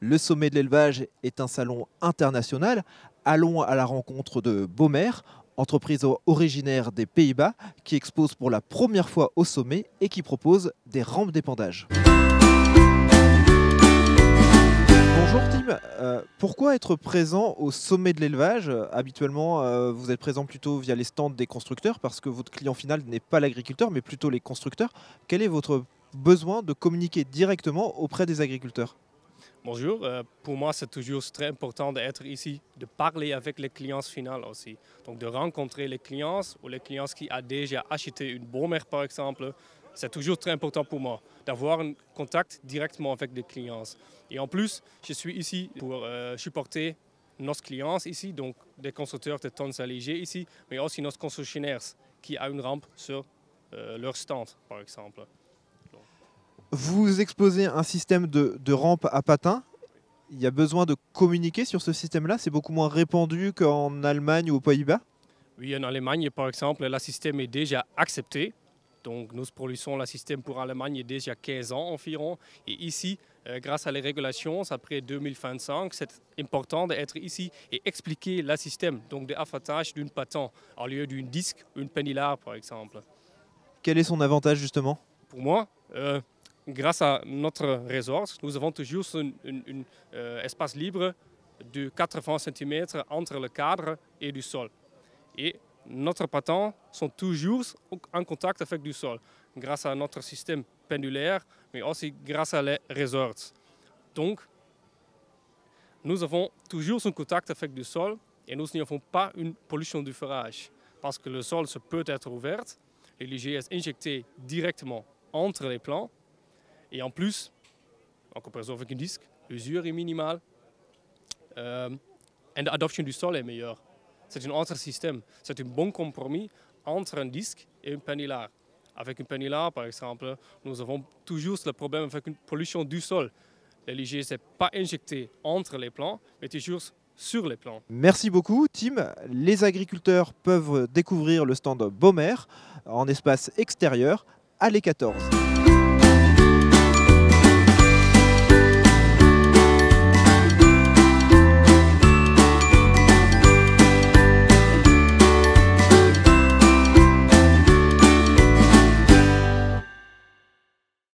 Le sommet de l'élevage est un salon international. Allons à la rencontre de Bomer, entreprise originaire des Pays-Bas, qui expose pour la première fois au sommet et qui propose des rampes d'épandage. Bonjour Tim, pourquoi être présent au sommet de l'élevage? Habituellement, vous êtes présent plutôt via les stands des constructeurs parce que votre client final n'est pas l'agriculteur mais plutôt les constructeurs. Quel est votre besoin de communiquer directement auprès des agriculteurs? Bonjour, pour moi c'est toujours très important d'être ici, de parler avec les clients finaux aussi. Donc de rencontrer les clients ou les clients qui ont déjà acheté une Bomer par exemple. C'est toujours très important pour moi d'avoir un contact directement avec les clients. Et en plus, je suis ici pour supporter nos clients ici, donc des constructeurs de tonnes allégées ici, mais aussi nos concessionnaires qui ont une rampe sur leur stand par exemple. Vous exposez un système de rampe à patins. Il y a besoin de communiquer sur ce système-là. C'est beaucoup moins répandu qu'en Allemagne ou aux Pays-Bas. Oui, en Allemagne, par exemple, le système est déjà accepté. Donc, nous produisons le système pour l'Allemagne il y a déjà 15 ans environ. Et ici, grâce à les régulations, après 2025, c'est important d'être ici et expliquer le système. Donc, d'affûtage d'une patin au lieu d'une disque, une pennilar, par exemple. Quel est son avantage justement? Pour moi, grâce à notre resort, nous avons toujours un espace libre de 80 cm entre le cadre et du sol. Et notre patins sont toujours en contact avec le sol, grâce à notre système pendulaire, mais aussi grâce à les resorts. Donc, nous avons toujours un contact avec le sol et nous n'avons pas une pollution du forage, parce que le sol peut être ouvert, et l'IG est injecté directement entre les plants. Et en plus, en comparaison avec un disque, l'usure est minimale et l'adoption du sol est meilleure. C'est un autre système. C'est un bon compromis entre un disque et un pennilar. Avec un pennilar, par exemple, nous avons toujours le problème avec une pollution du sol. L'IG n'est pas injecté entre les plants, mais toujours sur les plants. Merci beaucoup Tim. Les agriculteurs peuvent découvrir le stand Bomer en espace extérieur à l'E14.